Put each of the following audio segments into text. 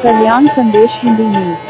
कल्याण संदेश हिंदी न्यूज।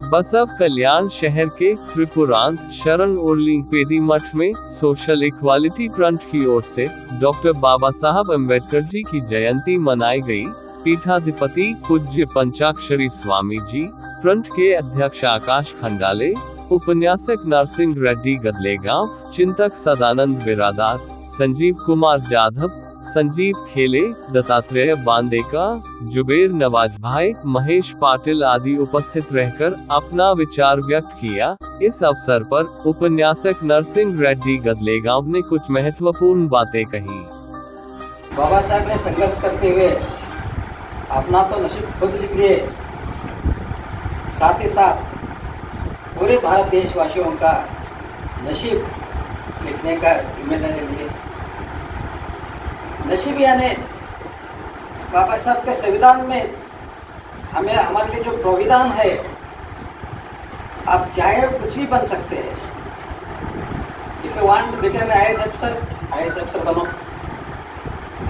बसव कल्याण शहर के त्रिपुरांत शरण उर्लिंग पेदी मठ में सोशल इक्वालिटी फ्रंट की ओर से डॉक्टर बाबा साहब अम्बेडकर जी की जयंती मनाई गई। पीठाधिपति पूज्य पंचाक्षरी स्वामी जी, फ्रंट के अध्यक्ष आकाश खंडाले, उपन्यासक नरसिंह रेड्डी गदलेगांव, चिंतक सदानंद बिरादार, संजीव कुमार जाधव, संजीव खेले, दत्तात्रेय बांदेका, जुबेर नवाज भाई, महेश पाटिल आदि उपस्थित रहकर अपना विचार व्यक्त किया। इस अवसर पर उपन्यासक नरसिंह रेड्डी गदलेगांव ने कुछ महत्वपूर्ण बातें कही। बाबा साहब ने संघर्ष करते हुए अपना तो नसीब खुद लिख लिए, साथ ही साथ पूरे भारत देशवासियों का नसीब लिखने का जिम्मेदारी लिए। नसीब यानी बाबा साहब के संविधान में हमें हमारे लिए जो प्रोविधान है, आप चाहे कुछ भी बन सकते हैं। If you want to become IAS अफसर बनो।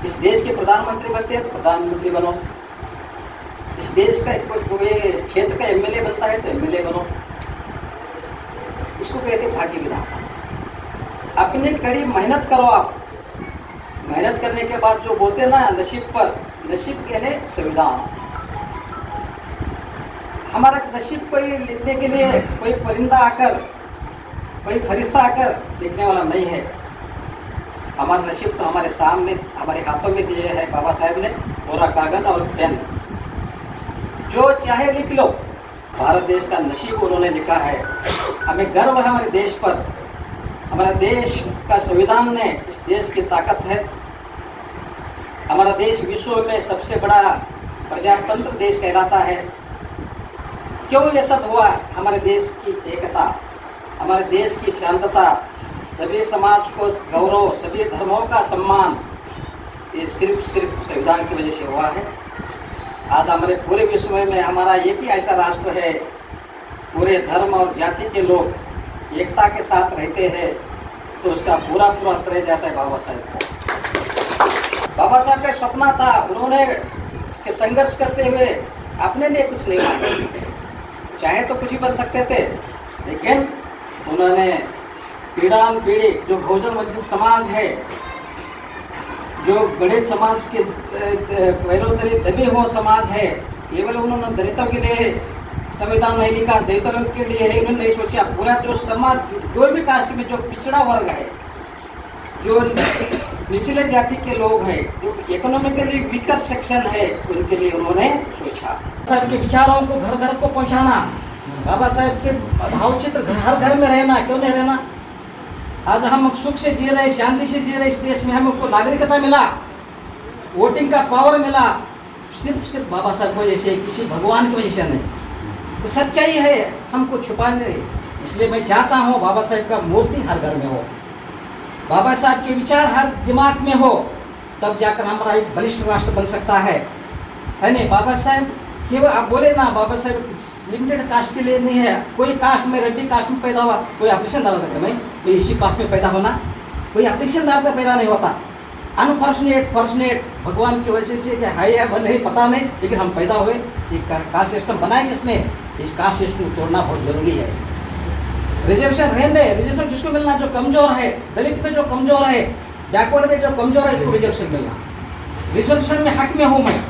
इस देश के प्रधानमंत्री बनते हैं तो प्रधानमंत्री बनो। इस देश का कोई क्षेत्र का MLA बनता है तो MLA बनो। इसको कहते हैं भाग्य विधाता। अपनी कड़ी मेहनत करो। आप मेहनत करने के बाद जो बोलते ना नसीब पर, नसीब यानी संविधान। हमारा नसीब कोई लिखने के लिए कोई परिंदा आकर, कोई फरिश्ता आकर लिखने वाला नहीं है। हमारा नसीब तो हमारे सामने, हमारे हाथों में दिए है बाबा साहब ने, कोरा कागज और पेन। जो चाहे लिख लो। भारत देश का नसीब उन्होंने लिखा है। हमें गर्व है हमारे देश पर। हमारा देश का संविधान ने इस देश की ताकत है। हमारा देश विश्व में सबसे बड़ा प्रजातंत्र देश कहलाता है। क्यों ये सब हुआ? हमारे देश की एकता, हमारे देश की शांतता, सभी समाज को गौरव, सभी धर्मों का सम्मान, ये सिर्फ संविधान की वजह से हुआ है। आज हमारे पूरे विश्व में हमारा एक ही ऐसा राष्ट्र है, पूरे धर्म और जाति के लोग एकता के साथ रहते हैं, तो उसका पूरा श्रेय जाता है बाबा साहब को। बाबा साहब का सपना था, उन्होंने संघर्ष करते हुए अपने लिए कुछ नहीं मांगा। चाहे तो कुछ ही बन सकते थे, लेकिन उन्होंने पीड़ान पीड़ित जो भोजन वंचित समाज है, जो बड़े समाज के दलित दबे हुए समाज है, केवल उन्होंने दलितों के लिए संविधान नहीं लिखा, दलितों के लिए है उन्होंने नहीं सोचा। पूरा जो समाज, जो भी कास्ट में जो पिछड़ा वर्ग है, जो निचले जाति के लोग हैं, जो इकोनॉमिकली वीकर सेक्शन है, उनके लिए उन्होंने सोचा। साहब के विचारों को घर घर को पहुंचाना, बाबा साहब के भावचित्र हर घर में रहना, क्यों नहीं रहना? आज हम सुख से जी रहे, शांति से जी रहे इस देश में, हमको नागरिकता मिला, वोटिंग का पावर मिला, सिर्फ बाबा साहब की वजह से, किसी भगवान की वजह से नहीं। सच्चाई है, हमको छुपाने नहीं। इसलिए मैं चाहता हूँ बाबा साहब का मूर्ति हर घर में हो, बाबा साहब के विचार हर दिमाग में हो, तब जाकर हमारा एक बलिष्ठ राष्ट्र बन सकता है नहीं? बाबा साहब केवल आप बोले ना, बाबा साहब लिमिटेड कास्ट के लिए नहीं है। कोई कास्ट में, रेड्डी कास्ट में पैदा हुआ, कोई ऑपरेशन डाला था नहीं, कोई इसी कास्ट में पैदा होना, कोई ऑपरेशन डाल कर पैदा नहीं होता। फॉर्चुनेट भगवान की वजह से क्या है या नहीं पता नहीं, लेकिन हम पैदा हुए। ये कास्ट सिस्टम बनाया किसने? इस कास्ट सिस्टम को तोड़ना बहुत जरूरी है। रिजर्वेशन रहने दे, रिजर्वेशन जिसको मिलना जो कमजोर है, दलित में जो कमजोर है, बैकवर्ड में जो कमजोर है, उसको रिजर्वेशन मिलना। रिजर्वेशन में हक में हूँ मैं,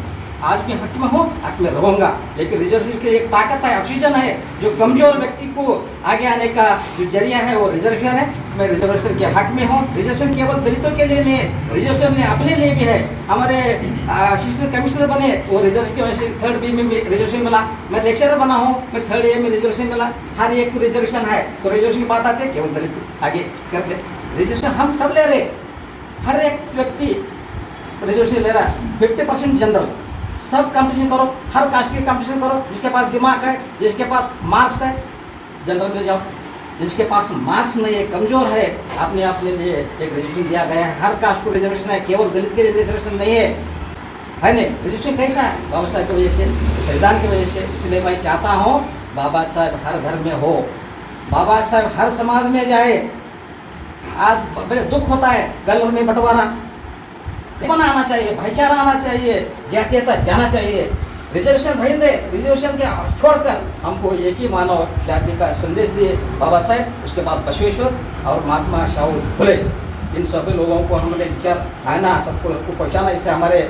आज भी हक में हूँ, हक में रहूँगा। लेकिन रिजर्वेशन की एक ताकत है, ऑक्सीजन है, जो कमजोर व्यक्ति को आगे आने का जो जरिया है वो रिजर्वेशन है। मैं रिजर्वेशन के हक में हूँ। रिजर्वेशन केवल दलितों के लिए नहीं है, रिजर्वेशन ने अपने लिए भी है। हमारे असिस्टेंट कमिश्नर बने, वो रिजर्वेशन की वजह से 3rd B में रिजर्वेशन मिला। मैं लेक्चरर बना हूँ, मैं 3rd A में रिजर्वेशन मिला। हर एक को रिजर्वेशन है, तो रिजर्वेशन की बात आती है, केवल दलित आगे करते। रिजर्वेशन हम सब ले रहे, हर एक व्यक्ति रिजर्वेशन ले रहा है। 50% जनरल, सब कंपटीशन करो, हर कास्ट की कंपटीशन करो। जिसके पास दिमाग है, जिसके पास मार्क्स है, जनरल में जाओ। जिसके पास मार्क्स नहीं है, कमजोर है, अपने लिए एक रिजर्वेशन दिया गया है। हर कास्ट को रिजर्वेशन है, केवल दलित के लिए रिजर्वेशन नहीं है नहीं? रिजर्वेशन कैसा है? बाबा साहब की वजह से, संविधान की वजह से। इसलिए मैं चाहता हूँ बाबा साहब हर घर में हो, बाबा साहब हर समाज में जाए। आज बड़े दुख होता है, कलर में बंटवारा, आना चाहिए, भाईचारा आना चाहिए, जातीयता जाना चाहिए। रिजर्वेशन रहने दे, रिजर्वेशन के छोड़कर हमको एक ही मानव जाति का संदेश दिए बाबा साहेब, उसके बाद बसवेश्वर और महात्मा शाहू फुले। इन सभी लोगों को हमारे विचार आना, सबको पहुँचाना। इससे हमारे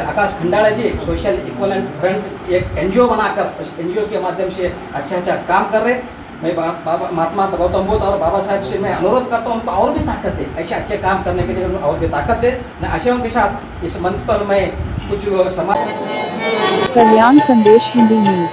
आकाश खंडाला जी सोशल इक्वलेंट फ्रंट एक एनजीओ बनाकर उस एनजीओ के माध्यम से अच्छा काम कर रहे। मैं बाबा महात्मा गौतम बुद्ध और बाबा साहेब से मैं अनुरोध करता हूँ उनको और भी ताकत दे, ऐसे अच्छे काम करने के लिए उनको और भी ताकत दे। न आशयों के साथ इस मंच पर मैं कुछ समाज कल्याण संदेश हिंदी न्यूज।